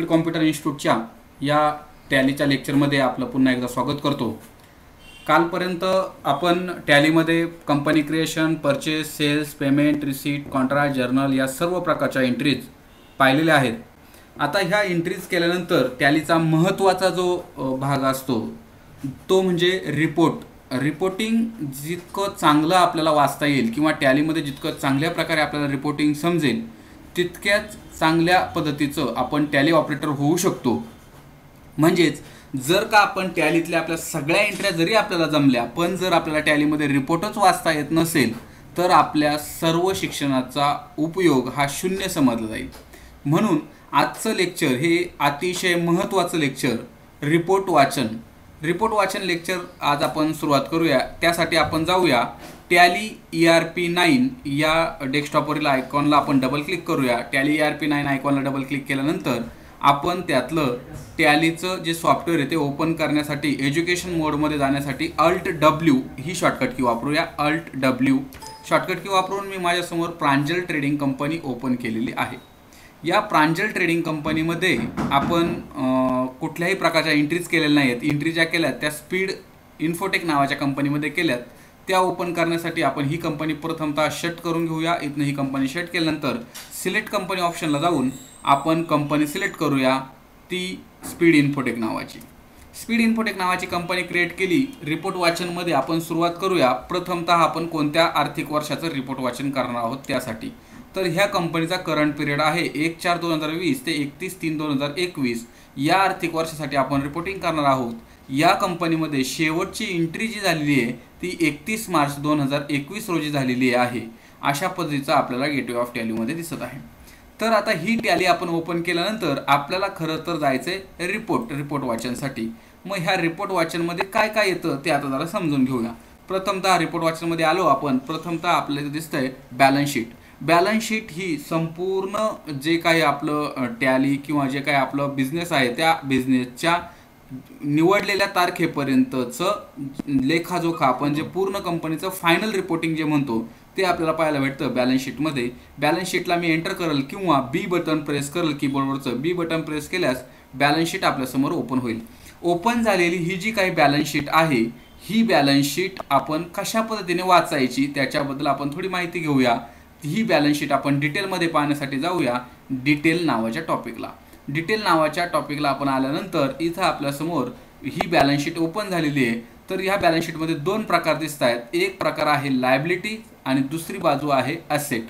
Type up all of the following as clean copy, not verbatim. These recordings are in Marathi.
कॉम्प्युटर इन्स्टिट्यूटच्या या टॅलीच्या लेक्चरमध्ये आपलं पुन्हा एकदा स्वागत करतो। कालपर्यंत आपण टॅलीमध्ये company creation, purchase, sales, payment, receipt, contract, journal या सर्व प्रकारच्या एंट्रीज पाहिलेल्या आहेत। आता ह्या एंट्रीज केल्यानंतर टॅलीचा महत्त्वाचा जो भाग असतो तो म्हणजे रिपोर्टिंग जितकं चांगलं आपल्याला वाचता येईल किंवा टॅलीमध्ये जितकं चांगल्या प्रकारे आपल्याला रिपोर्टिंग समजेल तितक्याच चांगल्या पद्धतीचं आपण टॅली ऑपरेटर होऊ शकतो। म्हणजेच जर का आपण टॅलीतल्या आपल्या सगळ्या एंट्र्या जरी आपल्याला जमल्या पण जर आपल्याला टॅलीमध्ये रिपोर्टच वाचता येत नसेल तर आपल्या सर्व शिक्षणाचा उपयोग हा शून्य समजला जाईल। म्हणून आजचं लेक्चर हे अतिशय महत्त्वाचं लेक्चर रिपोर्ट वाचन लेक्चर आज आपण सुरुवात करूया। त्यासाठी आपण जाऊया टॅली ERP9 या डेस्कटॉपवरील आयकॉनला आपण डबल क्लिक करूया। टॅली ERP9 आयकॉनला डबल क्लिक केल्यानंतर आपण त्यातलं टॅलीचं जे सॉफ्टवेअर आहे ते ओपन करण्यासाठी एज्युकेशन मोडमध्ये जाण्यासाठी Alt W ही शॉर्टकट की वापरूया। Alt W शॉर्टकट की वापरून मी माझ्यासमोर प्रांजल ट्रेडिंग कंपनी ओपन केलेली आहे। या प्रांजल ट्रेडिंग कंपनीमध्ये आपण कुठल्याही प्रकारच्या एंट्रीज केलेल्या नाहीत। एंट्री ज्या केल्यात त्या स्पीड इन्फोटेक नावाच्या कंपनीमध्ये केल्यात। त्या ओपन करण्यासाठी आपण ही कंपनी प्रथमतः शट करून घेऊया। इथनं ही कंपनी शट केल्यानंतर सिलेक्ट कंपनी ऑप्शनला जाऊन आपण कंपनी सिलेक्ट करूया, ती स्पीड इन्फोटेक नावाची कंपनी क्रिएट केली। रिपोर्ट वाचनमध्ये आपण सुरुवात करूया। प्रथमतः आपण कोणत्या आर्थिक वर्षाचं रिपोर्ट वाचन करणार आहोत त्यासाठी तर ह्या कंपनीचा करंट पिरियड आहे 1/4/2020 ते 31/3/2021 या आर्थिक वर्षासाठी आपण रिपोर्टिंग करणार आहोत। या कंपनीमध्ये शेवटची एंट्री जी झालेली आहे ती 31 मार्च 2021 रोजी झालेली आहे। अशा पद्धतीचा आपल्याला गेटवे ऑफ टॅलीमध्ये दिसत आहे। तर आता ही टॅली आपण ओपन केल्यानंतर आपल्याला खरं तर जायचंय रिपोर्ट वाचनसाठी। मग ह्या रिपोर्ट वाचनमध्ये काय काय येतं ते आता जरा समजून घेऊया। प्रथमतः रिपोर्ट वाचनमध्ये आलो आपण। प्रथमतः आपल्याला दिसतंय बॅलन्स शीट ही संपूर्ण जे काही आपलं टॅली किंवा जे काही आपलं बिझनेस आहे त्या बिझनेसच्या निवडलेल्या तारखेपर्यंतचं लेखाजोखा आपण जे पूर्ण कंपनीचं फायनल रिपोर्टिंग जे म्हणतो ते आपल्याला पाहायला भेटतं बॅलन्स शीटमध्ये। बॅलन्स शीटला मी एंटर करेल किंवा बी बटन प्रेस करेल कीबोर्डवरचं बी बटन प्रेस केल्यास बॅलन्स शीट आपल्यासमोर ओपन होईल। ओपन झालेली ही जी काही बॅलन्स शीट आहे ही बॅलन्स शीट आपण कशा पद्धतीने वाचायची त्याच्याबद्दल आपण थोडी माहिती घेऊया। ही बॅलन्स शीट आपण डिटेलमध्ये पाहण्यासाठी जाऊया डिटेल नावाच्या टॉपिकला आपण आल्यानंतर इथं आपल्यासमोर ही बॅलन्स शीट ओपन झालेली आहे। तर ह्या बॅलन्स शीटमध्ये दोन प्रकार दिसत आहेत। एक प्रकार आहे लायबिलिटी आणि दुसरी बाजू आहे असेट।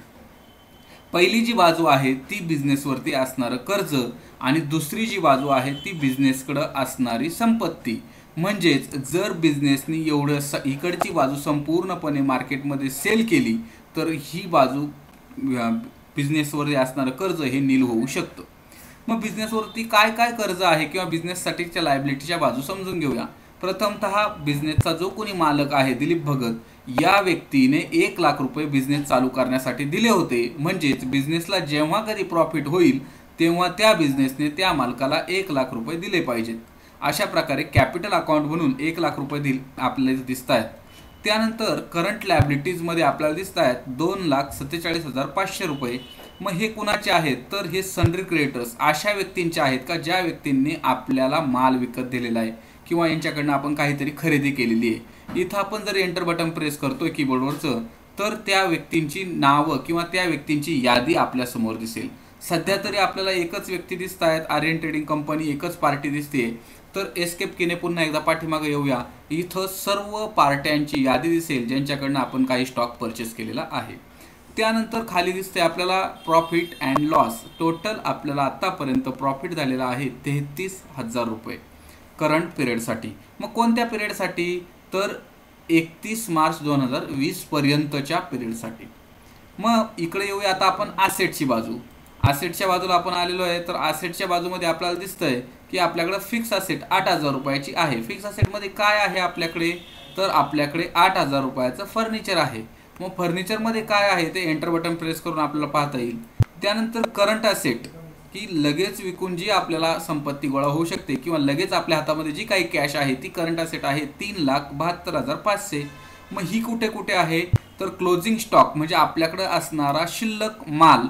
पहिली जी बाजू आहे ती बिझनेसवरती असणारं कर्ज आणि दुसरी जी बाजू आहे ती बिझनेसकडे असणारी संपत्ती। म्हणजेच जर बिझनेसनी एवढं इकडची बाजू संपूर्णपणे मार्केटमध्ये सेल केली तर ही बाजू बिझनेसवरती असणारं कर्ज हे नील होऊ शकतं। मग बिझनेसवरती काय काय कर्ज आहे किंवा बिझनेससाठीच्या लायबिलिटीच्या बाजू समजून घेऊया। प्रथमतः बिझनेसचा जो कोणी मालक आहे दिलीप भगत या व्यक्तीने 1 लाख रुपये बिझनेस चालू करण्यासाठी दिले होते। म्हणजेच बिझनेसला जेव्हा कधी प्रॉफिट होईल तेव्हा त्या बिझनेसने त्या मालकाला 1 लाख रुपये दिले पाहिजेत। अशा प्रकारे कॅपिटल अकाउंट म्हणून 1 लाख रुपये आपल्याला दिसत आहेत। त्यानंतर करंट लायबिलिटीजमध्ये आपल्याला दिसत आहेत 2,47,500 रुपये। मग हे कुणाचे आहेत तर हे सन्ड्री क्रेडिटर्स अशा व्यक्तींचे आहेत का ज्या व्यक्तींनी आपल्याला माल विकत दिलेला आहे किंवा यांच्याकडनं आपण काहीतरी खरेदी केलेली आहे। इथं आपण जर एंटर बटन प्रेस करतोय कीबोर्डवरचं तर त्या व्यक्तींची नावं किंवा त्या व्यक्तींची यादी आपल्यासमोर दिसेल। सध्या तरी आपल्याला एकच व्यक्ती दिसत आहेत, आर्यन ट्रेडिंग कंपनी एकच पार्टी दिसते। तर एस्केप केने पुन्हा एकदा पाठीमागे येऊया। इथं सर्व पार्ट्यांची यादी दिसेल ज्यांच्याकडनं आपण काही स्टॉक परचेस केलेला आहे। त्यानंतर खाली दिसते आपल्याला प्रॉफिट अँड लॉस। टोटल आपल्याला आतापर्यंत प्रॉफिट झालेला आहे 33,000 रुपये करंट पिरियडसाठी। मग कोणत्या पिरियडसाठी तर 31 मार्च 2020 पर्यंतच्या पिरियडसाठी। मग इकडे येऊया आता आपण ॲसेटच्या बाजूला आपण आलेलो आहे। तर ॲसेटच्या बाजूमध्ये आपल्याला दिसतंय की आपल्याकडे फिक्स ॲसेट 8,000 रुपयाची आहे। फिक्स ॲसेटमध्ये काय आहे आपल्याकडे तर आपल्याकडे 8,000 रुपयाचं फर्निचर आहे। मग फर्निचरमध्ये काय आहे ते एंटर बटन प्रेस करून आपल्याला पाहता येईल। त्यानंतर करंट ॲसेट की लगेच विकून जी आपल्याला संपत्ती गोळा होऊ शकते किंवा लगेच आपल्या हातामध्ये जी काही कॅश आहे ती करंट ॲसेट आहे 3,72,500। मग ही कुठे आहे तर क्लोजिंग स्टॉक म्हणजे आपल्याकडे असणारा शिल्लक माल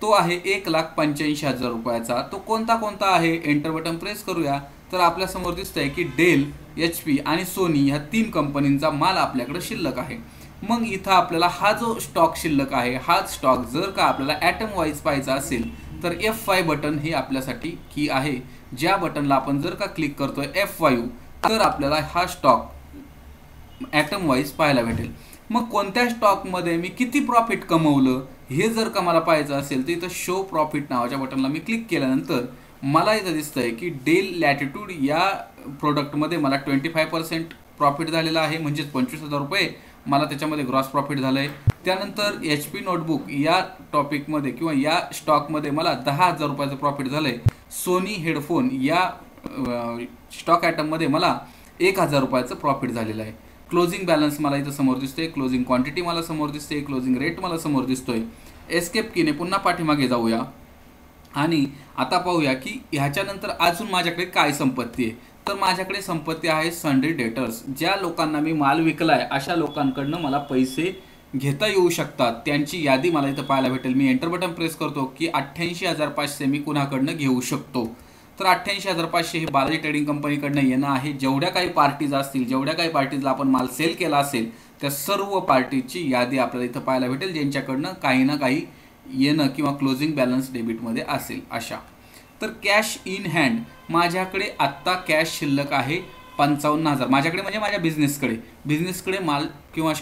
तो आहे 1,85,000 रुपयाचा। तो कोणता कोणता आहे, एंटर बटन प्रेस करूया तर आपल्या समोर दिसतंय की डेल, HP आणि सोनी ह्या 3 कंपनींचा माल आपल्याकडे शिल्लक आहे। मग इथं आपल्याला हा जो स्टॉक शिल्लक आहे, हाच स्टॉक जर का आपल्याला ॲटम वाईज पाहायचा असेल तर F5 बटन हे आपल्यासाठी की आहे। ज्या बटनला आपण जर का क्लिक करतोय F5 तर आपल्याला हा स्टॉक ॲटम वाईज पाहायला भेटेल। मग कोणत्या स्टॉकमध्ये मी किती प्रॉफिट कमवलं हे जर का मला पाहायचं असेल तर इथं शो प्रॉफिट नावाच्या बटनला मी क्लिक केल्यानंतर मला इथं दिसतंय की डेल लॅटिट्यूड या प्रोडक्टमध्ये मला 25% प्रॉफिट झालेला आहे, म्हणजेच 25,000 रुपये मला त्याच्यामध्ये ग्रॉस प्रॉफिट झालं आहे। त्यानंतर HP नोटबुक या टॉपिकमध्ये किंवा या स्टॉकमध्ये मला 10,000 रुपयाचं प्रॉफिट झालं आहे। सोनी हेडफोन या स्टॉक आयटममध्ये मला 1,000 रुपयाचं प्रॉफिट झालेलं आहे। क्लोजिंग बॅलन्स मला इथं समोर दिसतोय, क्लोजिंग क्वांटिटी मला समोर दिसते, क्लोजिंग रेट मला समोर दिसतोय। एस्केप कीने पुन्हा पाठीमागे जाऊया आणि आता पाहूया की ह्याच्यानंतर अजून माझ्याकडे काय संपत्ती आहे। तर माझ्याकडे संपत्ती आहे सन्ड्री डेटर्स। ज्या लोकांना मी माल विकलाय अशा लोकांकडनं मला पैसे घेता येऊ शकतात त्यांची यादी मला इथं पाहायला भेटेल। मी एंटर बटन प्रेस करतो की 88,500 मी कुणाकडनं घेऊ शकतो। तर 88,500 हे बालाजी ट्रेडिंग कंपनीकडनं येणं आहे। जेवढ्या काही पार्टीज असतील, जेवढ्या काही पार्टीजला आपण माल सेल केला असेल त्या सर्व पार्टीची यादी आपल्याला इथं पाहायला भेटेल, ज्यांच्याकडनं काही ना काही येणं किंवा क्लोजिंग बॅलन्स डेबिटमध्ये असेल अशा। तर कॅश इन हँड माझ्याकडे आत्ता कॅश शिल्लक आहे 55,000। माझ्याकडे म्हणजे माझ्या बिझनेसकडे माल किंवा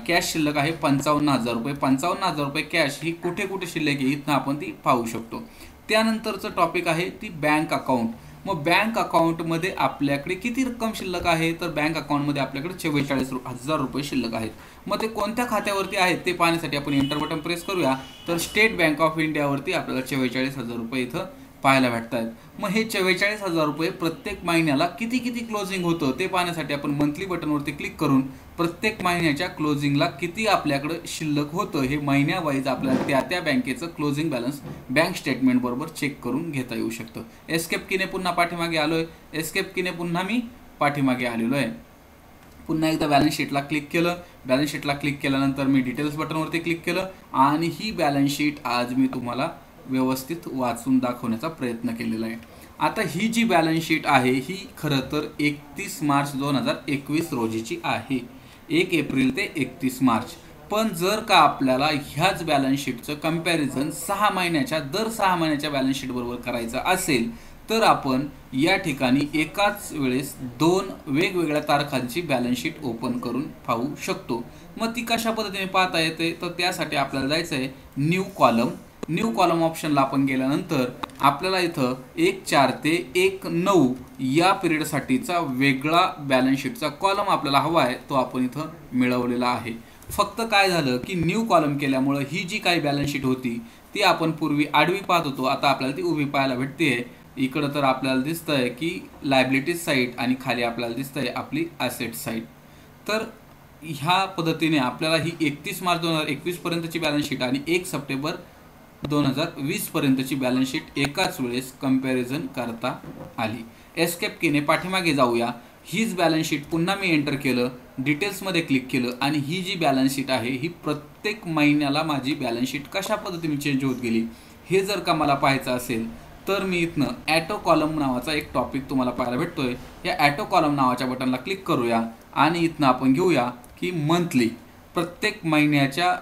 कॅश शिल्लक आहे 55,000 रुपये। 55,000 रुपये कॅश ही कुठे कुठे शिल्लक आहे इथं आपण ती पाहू शकतो। त्यानंतरचं टॉपिक आहे ती बँक अकाउंट। मग बँक अकाउंटमध्ये आपल्याकडे किती रक्कम शिल्लक आहे, तर बँक अकाउंटमध्ये आपल्याकडे 44,000 रुपये शिल्लक आहेत। मग ते कोणत्या खात्यावरती आहेत ते पाहण्यासाठी आपण एंटर बटन प्रेस करूया तर स्टेट बँक ऑफ इंडियावरती आपल्याला 44,000 रुपये इथं पाहायला भेटतात। मग हे 44,000 रुपये प्रत्येक महिन्याला किती क्लोजिंग होतं ते पाहण्यासाठी आपण मंथली बटनवरती क्लिक करून प्रत्येक महिन्याच्या क्लोजिंगला किती आपल्याकडे शिल्लक होतं हे महिन्या वाईज आपल्याला त्या बँकेचं क्लोजिंग बॅलन्स बँक स्टेटमेंट बरोबर चेक करून घेता येऊ शकतं। एस्केप कीने पुन्हा पाठीमागे आलोय, एस्केप कीने पुन्हा मी पाठीमागे आलेलो आहे। पुन्हा एकदा बॅलन्स शीटला क्लिक केलं, बॅलन्स शीटला क्लिक केल्यानंतर मी डिटेल्स बटनवरती क्लिक केलं आणि ही बॅलन्स शीट आज मी तुम्हाला व्यवस्थित वाचून दाखवण्याचा प्रयत्न केलेला आहे। आता ही जी बॅलन्स शीट आहे ही खरं तर 31 मार्च 2021 रोजीची आहे, 1 एप्रिल ते 31 मार्च। पण जर का आपल्याला ह्याच बॅलन्स शीटचं कंपॅरिझन 6 महिन्याच्या बॅलन्स शीट बरोबर करायचं असेल तर आपण या ठिकाणी एकाच वेळेस 2 वेगवेगळ्या तारखांची बॅलन्स शीट ओपन करून पाहू शकतो। मग ती कशा पद्धतीने पाहता येते तर त्यासाठी आपल्याला जायचं आहे न्यू कॉलम ऑप्शनला आपण गेल्यानंतर आपल्याला इथं 1/4 ते 1/9 या पिरियडसाठीचा वेगळा बॅलन्स शीटचा कॉलम आपल्याला हवा आहे, तो आपण इथं मिळवलेला आहे। फक्त काय झालं की न्यू कॉलम केल्यामुळे ही जी काही बॅलन्स शीट होती ती आपण पूर्वी आडवी पाहत होतो, आता आपल्याला ती उभी पाहायला भेटते। इकडं तर आपल्याला दिसतंय की लायबिलिटीज साईड आणि खाली आपल्याला दिसतंय आपली ॲसेट साईड। तर ह्या पद्धतीने आपल्याला ही 31 मार्च 2021 पर्यंतची बॅलन्स शीट आणि 1 सप्टेंबर 2020 पर्यंतची बॅलन्स शीट एकाच वेळेस कंपॅरिझन करता आली। एस्केप कीने पाठीमागे जाऊया, हीच बॅलन्स शीट पुन्हा मी एंटर केलं, डिटेल्समध्ये क्लिक केलं आणि ही जी बॅलन्स शीट आहे ही प्रत्येक महिन्याला माझी बॅलन्स शीट कशा पद्धतीने चेंज होत गेली हे जर का मला पाहायचं असेल तर मी इथनं ॲटो कॉलम नावाचा एक टॉपिक तुम्हाला पाहायला भेटतोय। या ॲटो कॉलम नावाच्या बटनला क्लिक करूया आणि इथनं आपण घेऊया की मंथली, प्रत्येक महिन्याच्या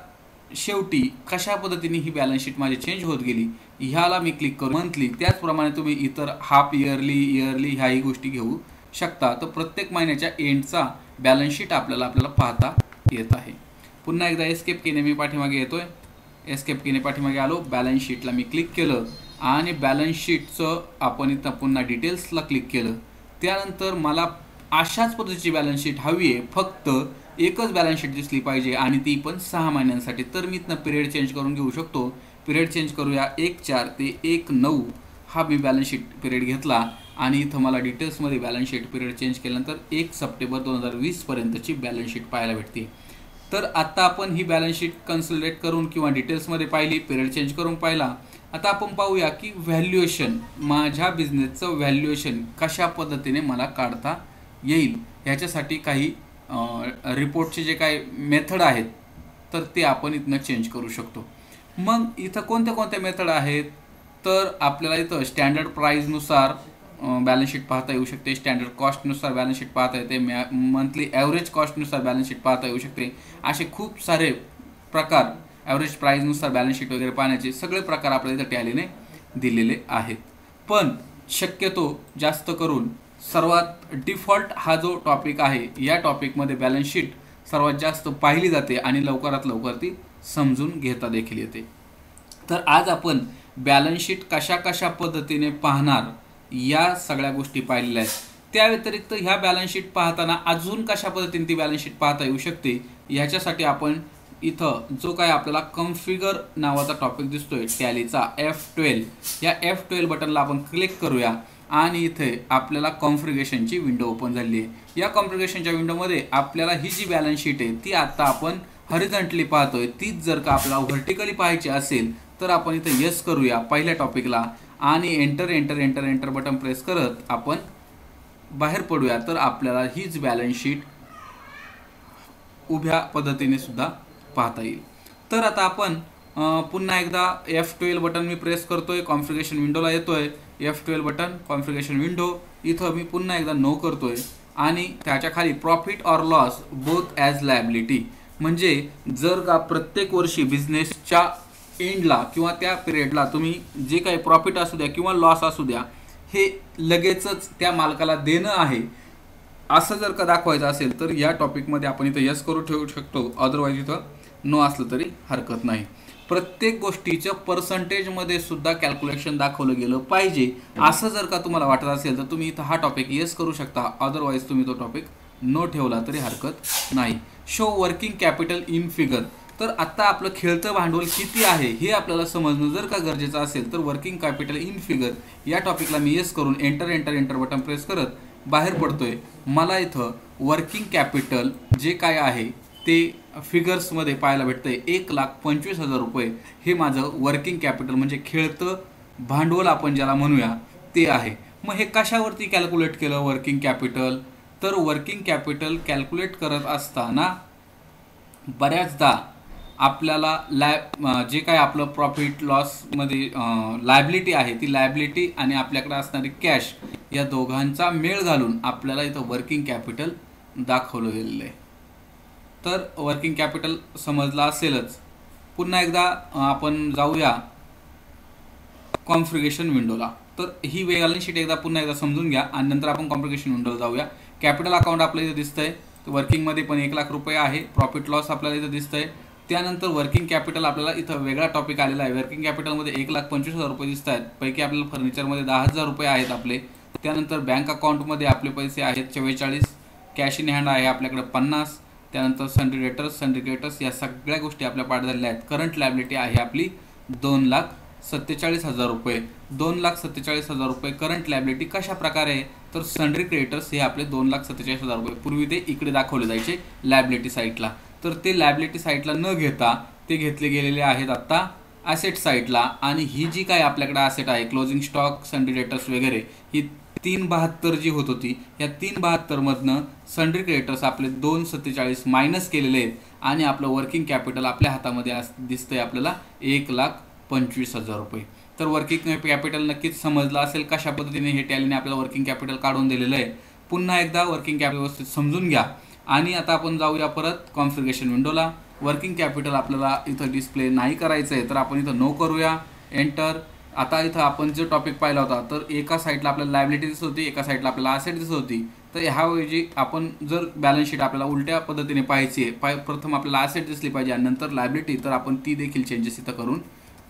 शेवटी कशा पद्धतीने ही बॅलन्स शीट माझी चेंज होत गेली ह्याला मी क्लिक करू मंथली। त्याचप्रमाणे तुम्ही इतर हाफ इयरली ह्याही गोष्टी घेऊ शकता। तर प्रत्येक महिन्याच्या एंडचा बॅलन्स शीट आपल्याला पाहता येत आहे। पुन्हा एकदा एस्केप कीने मी पाठीमागे येतोय, एस्केप कीने पाठीमागे आलो, बॅलन्स शीटला मी क्लिक केलं आणि बॅलन्स शीटचं आपण इथं पुन्हा डिटेल्सला क्लिक केलं। त्यानंतर मला अशाच पद्धतीची बॅलन्स शीट हवी आहे, फक्त एकच बॅलन्स शीट दिसली पाहिजे आणि ती पण 6 महिन्यांसाठी। तर मी इथनं पिरियड चेंज करून घेऊ शकतो, पिरियड चेंज करूया 1/4 ते 1/9 हा मी बॅलन्स शीट पिरियड घेतला आणि इथं मला डिटेल्समध्ये बॅलन्स शीट पिरियड चेंज केल्यानंतर 1 सप्टेंबर 2020 पर्यंतची बॅलन्स शीट पाहायला भेटते। तर आता आपण ही बॅलन्स शीट कन्सल्टेट करून किंवा डिटेल्समध्ये पाहिली, पिरियड चेंज करून पाहिला। आता आपण पाहूया की व्हॅल्युएशन, माझ्या बिझनेसचं व्हॅल्युएशन कशा पद्धतीने मला काढता येईल ह्याच्यासाठी काही रिपोर्टचे जे काही मेथड आहेत तर ते आपण इथनं चेंज करू शकतो। मग इथं कोणत्या कोणत्या मेथड आहेत, तर आपल्याला इथं स्टँडर्ड प्राईजनुसार बॅलन्स शीट पाहता येऊ शकते, स्टँडर्ड कॉस्टनुसार बॅलन्स शीट पाहता येते, मंथली ॲव्हरेज कॉस्टनुसार बॅलन्स शीट पाहता येऊ शकते. असे खूप सारे प्रकार, ॲव्हरेज प्राईजनुसार बॅलन्स शीट वगैरे पाहण्याचे सगळे प्रकार आपल्याला इथं टॅलीने दिलेले आहेत. पण शक्यतो जास्त करून सर्वात डिफॉल्ट हा जो टॉपिक आहे, या टॉपिकमध्ये बॅलन्स शीट सर्वात जास्त पाहिली जाते आणि लवकरात लवकर ती समजून घेता देखील येते. तर आज आपण बॅलन्स शीट कशा कशा पद्धतीने पाहणार या सगळ्या गोष्टी पाहिलेल्या आहेत. त्या व्यतिरिक्त ह्या बॅलन्स शीट पाहताना अजून कशा पद्धतीने ती बॅलन्स शीट पाहता येऊ शकते, ह्याच्यासाठी आपण इथं जो काय आपल्याला कॉन्फिगर नावाचा टॉपिक दिसतोय टॅलीचा F12, या F12 बटनला आपण क्लिक करूया आणि इथे आपल्याला कॉन्फिगरेशनची विंडो ओपन झाली आहे. या कॉन्फिगरेशनच्या विंडोमध्ये आपल्याला ही जी बॅलन्स शीट आहे ती आता आपण हॉरिझॉन्टली पाहतोय, तीच जर का आपल्याला व्हर्टिकली पाहायची असेल तर आपण इथे यस करूया पहिल्या टॉपिकला आणि enter enter enter enter button press करत आपण बाहेर पडूया. तर आपल्याला हीच बॅलन्स शीट उभ्या पद्धतीने सुद्धा पाहता येईल. तर आता आपण पुन्हा एकदा F12 बटन मी प्रेस करतोय, कॉन्फिगरेशन विंडोला येतोय. F12 बटन कॉन्फिगरेशन विंडो, इथं मी पुन्हा एकदा नो करतोय आणि त्याच्या खाली profit or loss both as liability, म्हणजे जर का प्रत्येक वर्षी बिझनेसच्या एंडला किंवा त्या पिरियडला तुम्ही जे काही प्रॉफिट असू द्या किंवा लॉस असू द्या, हे लगेचच त्या मालकाला देणं आहे असं जर का दाखवायचं असेल तर या टॉपिकमध्ये आपण इथं यस करू ठेवू शकतो, अदरवाईज इथं नो असलं तरी हरकत नाही. प्रत्येक गोष्टीचं पर्सेंटेजमध्ये सुद्धा कॅल्क्युलेशन दाखवलं गेलं पाहिजे असं जर का तुम्हाला वाटत असेल तर तुम्ही इथं हा टॉपिक यस करू शकता, अदरवाईज तुम्ही तो टॉपिक नो ठेवला तरी हरकत नाही. Show working capital in figure, तर आता आपलं खेळतं भांडवल किती आहे हे आपल्याला समजणं जर का गरजेचं असेल तर वर्किंग कॅपिटल इन फिगर या टॉपिकला मी यस करून enter enter enter button press करत बाहेर पडतोय. मला इथं वर्किंग कॅपिटल जे काय आहे ते फिगर्समध्ये पाहायला भेटतंय. 1,25,000 रुपये हे माझं वर्किंग कॅपिटल म्हणजे खेळतं भांडवल आपण ज्याला म्हणूया ते आहे. मग हे कशावरती कॅल्क्युलेट केलं वर्किंग कॅपिटल, तर वर्किंग कॅपिटल कॅल्क्युलेट करत असताना बऱ्याचदा आपल्याला जे काय आपलं प्रॉफिट लॉसमध्ये लायबिलिटी आहे ती लायबिलिटी आणि आपल्याकडे असणारी कॅश या दोघांचा मेळ घालून आपल्याला इथं वर्किंग कॅपिटल दाखवलं गेलेलं आहे. तर वर्किंग कॅपिटल समजलं असेलच. पुन्हा एकदा आपण जाऊया कॉन्फिगरेशन विंडोला. तर ही बॅलन्स शीट एकदा पुन्हा एकदा समजून घ्या आणि नंतर आपण कॉन्फिगरेशन विंडोला जाऊया. कॅपिटल अकाउंट आपल्याला इथं दिसतंय, वर्किंगमध्ये पण 1,00,000 रुपये आहे. प्रॉफिट लॉस आपल्याला इथं दिसतंय. त्यानंतर वर्किंग कॅपिटल आपल्याला इथं वेगळा टॉपिक आलेला आहे. वर्किंग कॅपिटलमध्ये 1,25,000 रुपये दिसत आहेत, पैकी आपल्याला फर्निचरमध्ये 10,000 रुपये आहेत आपले. त्यानंतर बँक अकाउंटमध्ये आपले पैसे आहेत 44, कॅश इन हँड आहे आपल्याकडे 50. त्यानंतर सन्ड्री डेटर्स या सगळ्या गोष्टी आपल्या पाठ झालेल्या आहेत. करंट लायबिलिटी आहे आपली 2,47,000 रुपये. 2,47,000 रुपये करंट लायबिलिटी कशा प्रकारे, तर सन्ड्री क्रेडिटर्स हे आपले 2,47,000 रुपये पूर्वी ते इकडे दाखवले जायचे लायबिलिटी साईडला, तर ते लायबिलिटी साईडला न घेता ते घेतले गेलेले आहेत आत्ता ॲसेट साईडला. आणि ही जी काय आपल्याकडे ॲसेट आहे क्लोजिंग स्टॉक सन्ड्री डेटर्स वगैरे ही 372 जी होत होती, या 372 मधनं सन्ड्री क्रेडिटर्स आपले 247 मायनस केलेले आहेत आणि आपलं वर्किंग कॅपिटल आपल्या हातामध्ये दिसतंय आपल्याला 1,25,000 रुपये. तर वर्किंग कॅपिटल नक्कीच समजलं असेल कशा पद्धतीने हे टॅलीने आपल्याला वर्किंग कॅपिटल काढून दिलेलं आहे. पुन्हा एकदा वर्किंग कॅपिटल व्यवस्थित समजून घ्या आणि आता आपण जाऊया परत कॉन्फिगरेशन विंडोला. वर्किंग कॅपिटल आपल्याला इथं डिस्प्ले नाही करायचं आहे तर आपण इथं नो करूया, एंटर. आता इथं आपण जो टॉपिक पाहिला होता तर एका साईडला आपल्याला लायबिलिटी दिसत होती, एका साईडला आपल्याला ॲसेट दिसत होती. तर ह्याऐवजी आपण जर बॅलन्स शीट आपल्याला उलट्या पद्धतीने पाहायची आहे, प्रथम आपल्याला ॲसेट दिसली पाहिजे आणि नंतर लायबिलिटी, तर आपण ती देखील चेंजेस इथं करून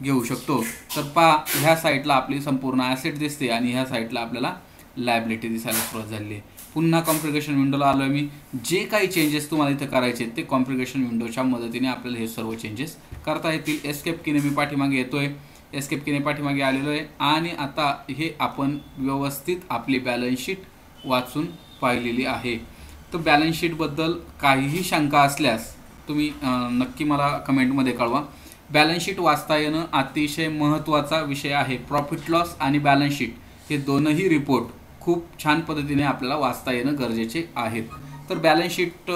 घेऊ शकतो. तर पहा ह्या साईडला आपली संपूर्ण ॲसेट दिसते आणि ह्या साईडला आपल्याला लायबिलिटी दिसायला सुरुवात झाली आहे. पुन्हा कॉन्फिगरेशन विंडोला आलो आहे मी. जे काही चेंजेस तुम्हाला इथं करायचे ते कॉन्फिगरेशन विंडोच्या मदतीने आपल्याला हे सर्व चेंजेस करता येतील. एस्केप कीने मी पाठीमागे येतोय, एस्केप कीने पाठीमागे आलेलो आहे आणि आता हे आपण व्यवस्थित आपली बॅलन्स शीट वाचून पाहिलेली आहे. तर बॅलन्स शीटबद्दल काहीही शंका असल्यास तुम्ही नक्की मला कमेंटमध्ये कळवा. बॅलन्स शीट वाचता येणं अतिशय महत्त्वाचा विषय आहे. प्रॉफिट लॉस आणि बॅलन्स शीट हे दोनही रिपोर्ट खूप छान पद्धतीने आपल्याला वाचता येणं गरजेचे आहेत. तर बॅलन्स शीट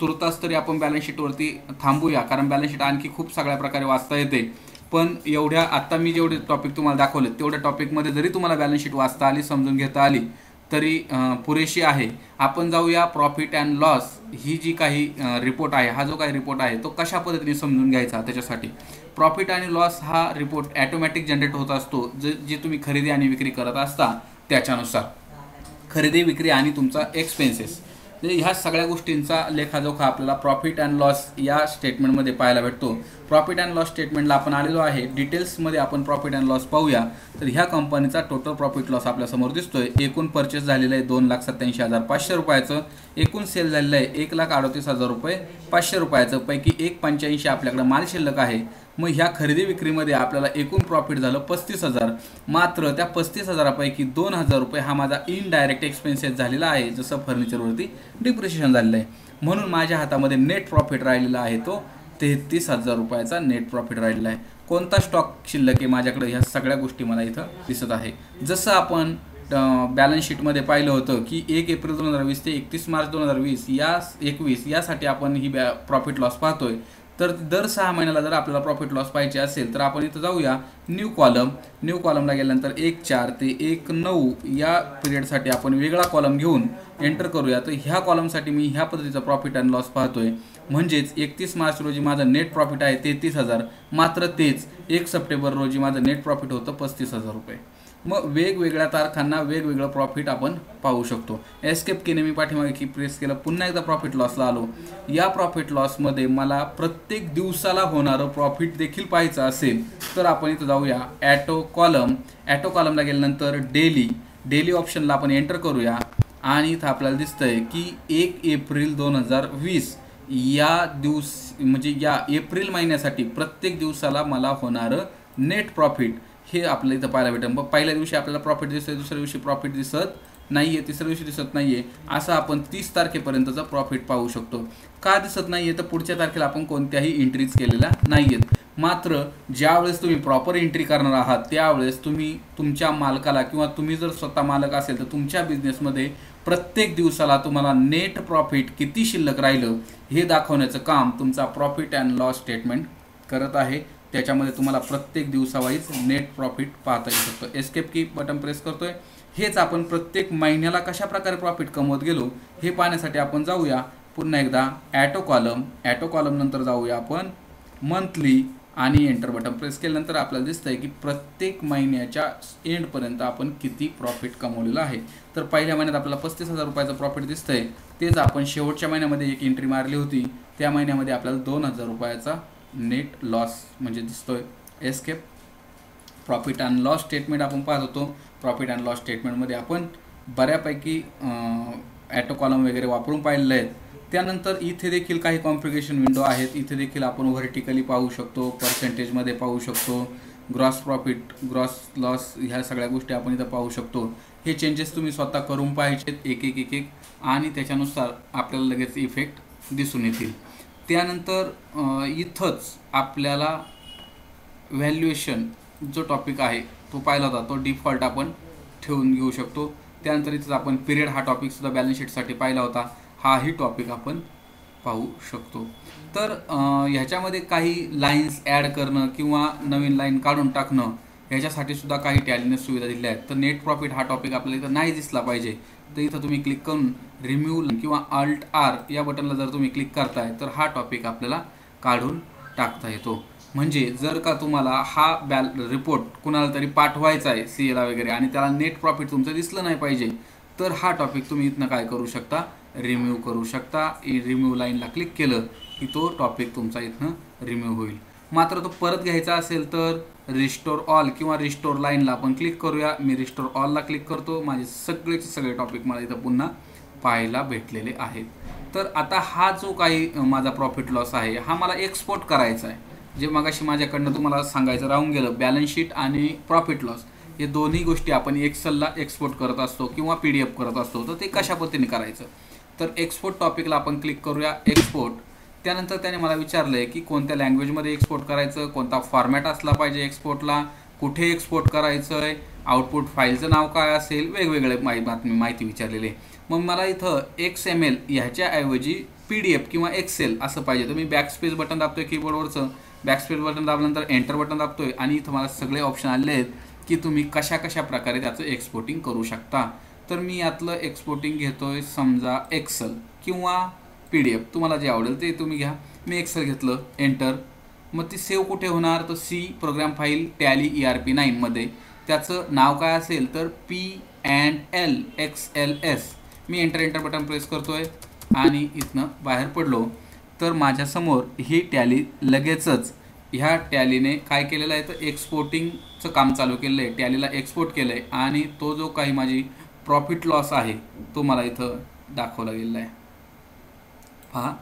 तुर्तास तरी आपण बॅलन्स शीटवरती थांबूया, कारण बॅलन्स शीट आणखी खूप सगळ्या प्रकारे वाचता येते. पण एवढ्या आत्ता मी जेवढे टॉपिक तुम्हाला दाखवले तेवढ्या टॉपिकमध्ये जरी तुम्हाला बॅलन्स शीट वाचता आली, समजून घेता आली तरी पुरेशी आहे. आपण जाऊया प्रॉफिट अँड लॉस ही जी काही रिपोर्ट आहे, हा जो काही रिपोर्ट आहे तो कशा पद्धतीने समजून घ्यायचा. त्याच्यासाठी प्रॉफिट आणि लॉस हा रिपोर्ट ॲटोमॅटिक जनरेट होत असतो, जे तुम्ही खरेदी आणि विक्री करत असता त्याच्यानुसार. खरेदी विक्री आणि तुमचा एक्सपेन्सेस, ह्या सगळ्या गोष्टींचा लेखाजोखा आपल्याला प्रॉफिट अँड लॉस या स्टेटमेंटमध्ये पाहायला भेटतो. प्रॉफिट अँड लॉस स्टेटमेंटला आपण आलेलो आहे. डिटेल्समध्ये आपण प्रॉफिट अँड लॉस पाहूया. तर ह्या कंपनीचा टोटल प्रॉफिट लॉस आपल्यासमोर दिसतोय. एकूण परचेस झालेलं आहे 2,87,500 रुपयाचं. एकूण सेल झालेलं आहे 1,38,000 रुपये 500 रुपयाचं. पैकी 1,85,000 आपल्याकडे माल शिल्लक आहे. मग ह्या खरेदी विक्रीमध्ये आपल्याला एकूण प्रॉफिट झालं 35,000. मात्र त्या 35,000पैकी 2,000 रुपये हा माझा इनडायरेक्ट एक्सपेन्सेस झालेला आहे, जसं फर्निचरवरती डिप्रिशिएशन झालेलं आहे. म्हणून माझ्या हातामध्ये नेट प्रॉफिट राहिलेला आहे तो 33,000 रुपयाचा नेट प्रॉफिट राहिलेला आहे. कोणता स्टॉक शिल्लक आहे माझ्याकडे, ह्या सगळ्या गोष्टी मला इथं दिसत आहे. जसं आपण बॅलन्स शीटमध्ये पाहिलं होतं की 1 एप्रिल 2020 ते 31 मार्च 2021 यासाठी आपण ही प्रॉफिट लॉस पाहतोय. तर दर 6 महिन्याला जर आपल्याला प्रॉफिट लॉस पाहिजे असेल तर आपण इथं जाऊया न्यू कॉलमला गेल्यानंतर 1/4 ते 1/9 या पिरियडसाठी आपण वेगळा कॉलम घेऊन एंटर करूया. तर ह्या कॉलमसाठी मी ह्या पद्धतीचा प्रॉफिट अँड लॉस पाहतोय. म्हणजेच 31 मार्च रोजी माझं नेट प्रॉफिट आहे 33,000. मात्र तेच 1 सप्टेंबर रोजी माझं नेट प्रॉफिट होतं 35,000 रुपये. मग वेगवेगळ्या तारखांना वेगवेगळं प्रॉफिट आपण पाहू शकतो. एस्केप केले मी, पाठीमागे की प्रेस केलं, पुन्हा एकदा प्रॉफिट लॉसला आलो. या प्रॉफिट लॉसमध्ये मला प्रत्येक दिवसाला होणारं प्रॉफिट देखील पाहायचं असेल तर आपण इथं जाऊया ॲटो कॉलमला गेल्यानंतर डेली ऑप्शनला आपण एंटर करूया. आणि इथं आपल्याला दिसतंय की 1 एप्रिल 2020 म्हणजे या एप्रिल महिन्यासाठी प्रत्येक दिवसाला मला होणारं नेट प्रॉफिट हे आपल्याला इथं पाहायला भेटेल. मग पहिल्या दिवशी आपल्याला प्रॉफिट दिसतंय, दुसऱ्या दिवशी प्रॉफिट दिसत नाही आहे, तिसऱ्या दिवशी दिसत नाही आहे. असं आपण 30 तारखेपर्यंतचा प्रॉफिट पाहू शकतो. का दिसत नाही आहे तर पुढच्या तारखेला आपण कोणत्याही एंट्रीज केलेल्या नाही आहेत. मात्र ज्यावेळेस तुम्ही प्रॉपर एंट्री करणार आहात त्यावेळेस तुम्ही तुमच्या मालकाला, किंवा तुम्ही जर स्वतः मालक असेल तर तुमच्या बिझनेसमध्ये प्रत्येक दिवसाला तुम्हाला नेट प्रॉफिट किती शिल्लक राहिलं हे दाखवण्याचं काम तुमचा प्रॉफिट अँड लॉस स्टेटमेंट करत आहे. त्याच्यामध्ये तुम्हाला प्रत्येक दिवसावाईज नेट प्रॉफिट पाहता येऊ शकतं. एस्केप की बटन प्रेस करतोय. हेच आपण प्रत्येक महिन्याला कशा प्रकारे प्रॉफिट कमवत गेलो हे पाहण्यासाठी आपण जाऊया पुन्हा एकदा ॲटो कॉलम नंतर जाऊया आपण मंथली आणि एंटर बटन प्रेस केल्यानंतर आपल्याला दिसतंय की प्रत्येक महिन्याच्या एंडपर्यंत आपण किती प्रॉफिट कमवलेलं आहे. तर पहिल्या महिन्यात आपल्याला 35,000 रुपयाचं प्रॉफिट दिसतंय. तेच आपण शेवटच्या महिन्यामध्ये एक एंट्री मारली होती, त्या महिन्यामध्ये आपल्याला 2,000 रुपयाचा नेट लॉस म्हणजे दिसतोय. Escape profit and loss statement आपण पाहत होतो. प्रॉफिट अँड लॉस स्टेटमेंटमध्ये आपण बऱ्यापैकी ॲटो कॉलम वगैरे वापरून पाहिलेले आहेत. त्यानंतर इथे देखील काही कॉन्फिगरेशन विंडो आहेत. इथे देखील आपण व्हर्टिकली पाहू शकतो, पर्सेंटेजमध्ये पाहू शकतो, ग्रॉस प्रॉफिट, ग्रॉस लॉस, ह्या सगळ्या गोष्टी आपण इथं पाहू शकतो. हे चेंजेस तुम्ही स्वतः करून पाहिजेत एक आणि त्याच्यानुसार आपल्याला लगेच इफेक्ट दिसून येतील. त्यानंतर इथंच आपल्याला व्हॅल्युएशन जो टॉपिक आहे तो पाहिला होता, तो डिफॉल्ट आपण ठेवून घेऊ शकतो. त्यानंतर इथं आपण पिरियड हा टॉपिकसुद्धा बॅलन्स शीटसाठी पाहिला होता, हाही टॉपिक आपण पाहू शकतो. तर ह्याच्यामध्ये काही लाईन्स ॲड करणं किंवा नवीन लाईन काढून टाकणं ह्याच्यासाठी सुद्धा काही टॅलीने सुविधा दिल्या आहेत. तर नेट प्रॉफिट हा टॉपिक आपल्याला इथं नाही दिसला पाहिजे तर इथं तुम्ही क्लिक करून रिम्यूव्ह किंवा Alt+R या बटनला जर तुम्ही क्लिक करताय तर हा टॉपिक आपल्याला काढून टाकता येतो. म्हणजे जर का तुम्हाला हा रिपोर्ट कुणाला तरी पाठवायचा आहे CA ला वगैरे आणि त्याला नेट प्रॉफिट तुमचं दिसलं नाही पाहिजे तर हा टॉपिक तुम्ही इथनं काय करू शकता, रिम्यूव्ह करू शकता. रिम्यूव्ह लाईनला क्लिक केलं की तो टॉपिक तुमचा इथनं रिम्यूव्ह होईल. मात्र तो परत घ्यायचा असेल तर रिस्टोर ऑल किंवा रिस्टोर लाईनला आपण क्लिक करूया. मी रिस्टोर ऑलला क्लिक करतो. माझे सगळे टॉपिक मला इथं पुन्हा पाहायला भेटलेले आहेत. तर आता हा जो काही माझा प्रॉफिट लॉस आहे हा मला एक्सपोर्ट करायचा आहे. जे मगाशी माझ्याकडनं तुम्हाला सांगायचं राहून गेलं, बॅलन्स शीट आणि प्रॉफिट लॉस हे दोन्ही गोष्टी आपण एक्सेलला एक्सपोर्ट करत असतो किंवा PDF करत असतो. तर ते कशा पद्धतीने करायचं, तर एक्सपोर्ट टॉपिकला आपण क्लिक करूया, एक्सपोर्ट. त्यानंतर त्याने मला विचारलं आहे की कोणत्या लँग्वेजमध्ये एक्सपोर्ट करायचं, कोणता फॉर्मॅट असला पाहिजे एक्सपोर्टला, कुठे एक्सपोर्ट करायचं आहे आउटपुट फाईलचं नाव काय असेल, वेगवेगळे माहिती विचारलेली आहे. मग मला इथं XML ह्याच्याऐवजी PDF किंवा एक्सेल असं पाहिजे, तर मी बॅकस्पेस बटन दाबतोय कीबोर्डवरचं. बॅकस्पेस बटन दाबल्यानंतर एंटर बटन दाबतोय आणि इथं मला सगळे ऑप्शन आले आहेत की तुम्ही कशा कशा प्रकारे त्याचं एक्सपोर्टिंग करू शकता. तर मी यातलं एक्सपोर्टिंग घेतोय, समजा एक्सेल किंवा PDF, तुम्हाला जे आवडेल ते तुम्ही घ्या. मी एक्सेल घेतलं, एंटर. मग ती सेव्ह कुठे होणार, तर C program file tally ERP9 मध्ये. त्याचं नाव काय असेल तर P&L XLS. मी एंटर बटन प्रेस करतोय आणि इथनं बाहेर पडलो तर माझ्यासमोर ही टॅली लगेचच ह्या टॅलीने काय केलेलं आहे तर एक्सपोर्टिंगचं काम चालू केलेलं आहे. टॅलीला एक्सपोर्ट केलं आहे आणि तो जो काही माझी प्रॉफिट लॉस आहे तो मला इथं दाखवला गेलेला आहे. पहा,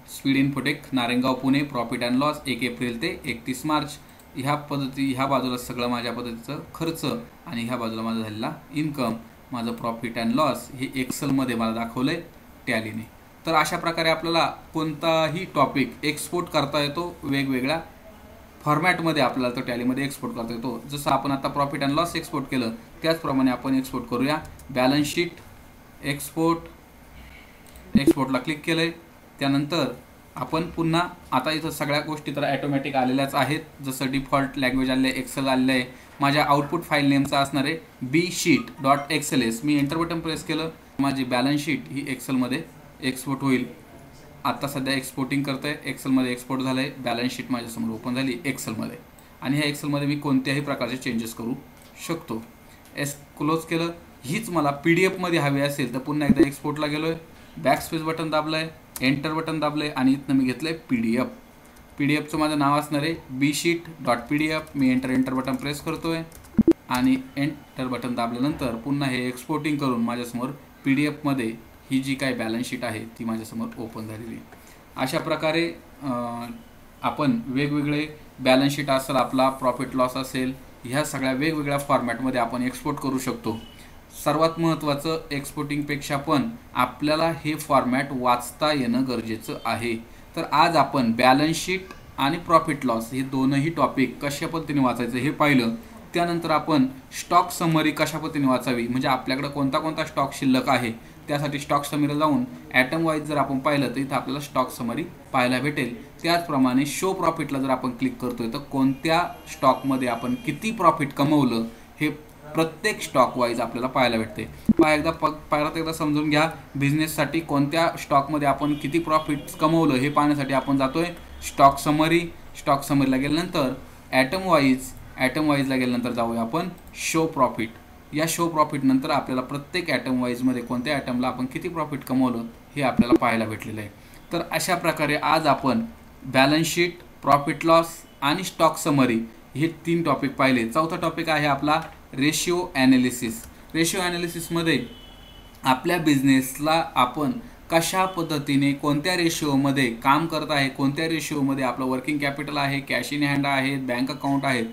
speed infotech Narayangaon Pune, profit and loss 1 April ते 31 मार्च. ह्या बाजूला सगळं माझ्या पद्धतीचं खर्च आणि ह्या बाजूला माझा झालेला इन्कम, माझं प्रॉफिट अँड लॉस हे एक्सेलमध्ये मला दाखवलं आहे टॅलीने. तर अशा प्रकारे आपल्याला कोणताही टॉपिक एक्सपोर्ट करता येतो, वेगवेगळ्या फॉर्मॅटमध्ये आपल्याला तो टॅलीमध्ये एक्सपोर्ट करता येतो. जसं आपण आता प्रॉफिट अँड लॉस एक्सपोर्ट केलं त्याचप्रमाणे आपण एक्सपोर्ट करूया. बॅलन्स शीट एक्सपोर्टला क्लिक केलं आहे. त्यानंतर आपण पुन्हा आता इथं सगळ्या गोष्टी तर ॲटोमॅटिक आलेल्याच आहेत. जसं डिफॉल्ट लँग्वेज आलेलं आहे, एक्सेल आलेलं आहे. माझ्या आउटपुट फाईल नेमचा असणार आहे bsheet.xls. मी एंटर बटन प्रेस केलं, माझी बॅलन्स शीट ही एक्सेलमध्ये एक्सपोर्ट होईल. आता सध्या एक्सपोर्टिंग करतोय, एक्सेलमध्ये एक्सपोर्ट झालं आहे. बॅलन्स शीट माझ्यासमोर ओपन झाली एक्सेलमध्ये आणि ह्या एक्सेलमध्ये मी कोणत्याही प्रकारचे चेंजेस करू शकतो. क्लोज केलं. हीच मला PDF मध्ये हवी असेल तर पुन्हा एकदा एक्सपोर्टला गेलो आहे, बॅकस्पेस बटन दाबलं आहे, एंटर बटन दाबलं आहे आणि इथनं मी घेतलं आहे PDFचं माझं नाव असणार आहे bsheet.pdf. मी एंटर बटन प्रेस करतो आहे आणि एंटर बटन दाबल्यानंतर पुन्हा हे एक्सपोर्टिंग करून माझ्यासमोर PDF मध्ये ही जी काही बॅलन्स शीट आहे ती माझ्यासमोर ओपन झालेली आहे. अशा प्रकारे आपण वेगवेगळे बॅलन्स शीट असेल, आपला प्रॉफिट लॉस असेल, ह्या सगळ्या वेगवेगळ्या फॉर्मॅटमध्ये आपण एक्सपोर्ट करू शकतो. सर्वात महत्त्वाचं, एक्सपोर्टिंगपेक्षा पण आपल्याला हे फॉर्मॅट वाचता येणं गरजेचं आहे. तर आज आपण बॅलन्स शीट आणि प्रॉफिट लॉस हे दोनही टॉपिक कशा पद्धतीने वाचायचं हे पाहिलं. त्यानंतर आपण स्टॉक समरी कशा पद्धतीने वाचावी, म्हणजे आपल्याकडे कोणता स्टॉक शिल्लक आहे त्यासाठी स्टॉक समरीला जाऊन ॲटम वाईज जर आपण पाहिलं तर इथं आपल्याला स्टॉक समरी पाहायला भेटेल. त्याचप्रमाणे शो प्रॉफिटला जर आपण क्लिक करतोय तर कोणत्या स्टॉकमध्ये आपण किती प्रॉफिट कमवलं हे प्रत्येक स्टॉक वाईज आपल्याला पाहायला भेटते. परत एकदा समजून घ्या, बिझनेससाठी कोणत्या स्टॉकमध्ये आपण किती प्रॉफिट कमवलं हे पाहण्यासाठी आपण जातोय स्टॉक समरीला गेल्यानंतर ॲटम वाईजला गेल्यानंतर जाऊया आपण शो प्रॉफिट. या शो प्रॉफिट नंतर आपल्याला प्रत्येक ॲटम वाईजमध्ये कोणत्या ॲटमला आपण किती प्रॉफिट कमवलं हे आपल्याला पाहायला भेटलेलं आहे. तर अशा प्रकारे आज आपण बॅलन्स शीट, प्रॉफिट लॉस आणि स्टॉक समरी हे 3 टॉपिक पाहिले. चौथा टॉपिक आहे आपला रेशिओ ॲनालिसिस. रेशिओ ॲनालिसिसमध्ये आपल्या बिझनेसला आपण कशा पद्धतीने कोणत्या रेशिओमध्ये काम करत आहे, कोणत्या रेशिओमध्ये आपलं वर्किंग कॅपिटल आहे, कॅश इन हँड आहेत, बँक अकाउंट आहेत,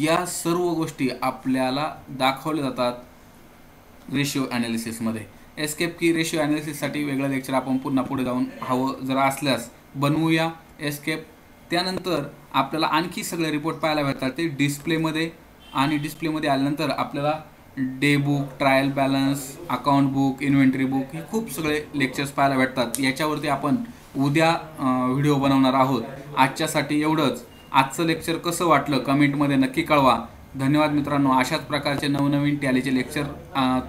या सर्व गोष्टी आपल्याला दाखवल्या जातात रेशिओ ॲनालिसिसमध्ये. एस्केप की रेशिओ ॲनालिसिससाठी वेगळं लेक्चर आपण पुढे जाऊन हवं जरा असल्यास बनवूया एस्केप. त्यानंतर आपल्याला आणखी सगळे रिपोर्ट पाहायला भेटतात ते डिस्प्लेमध्ये, आणि डिस्प्लेमध्ये आल्यानंतर आपल्याला day book, trial balance, account book, inventory book हे खूप सगळे लेक्चर्स पाहायला भेटतात. याच्यावरती आपण उद्या व्हिडिओ बनवणार आहोत. आजच्यासाठी एवढंच. आजचं लेक्चर कसं वाटलं कमेंटमध्ये नक्की कळवा. धन्यवाद मित्रांनो. अशाच प्रकारचे नवनवीन टॅलीचे लेक्चर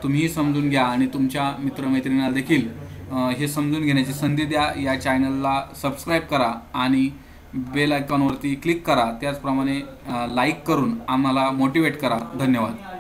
तुम्हीही समजून घ्या आणि तुमच्या मित्रमैत्रिणींना देखील हे समजून घेण्याची संधी द्या. या चॅनलला सबस्क्राईब करा आणि बेल आयकॉनवरती क्लिक करा. त्याचप्रमाणे लाईक करून आम्हाला मोटिवेट करा. धन्यवाद.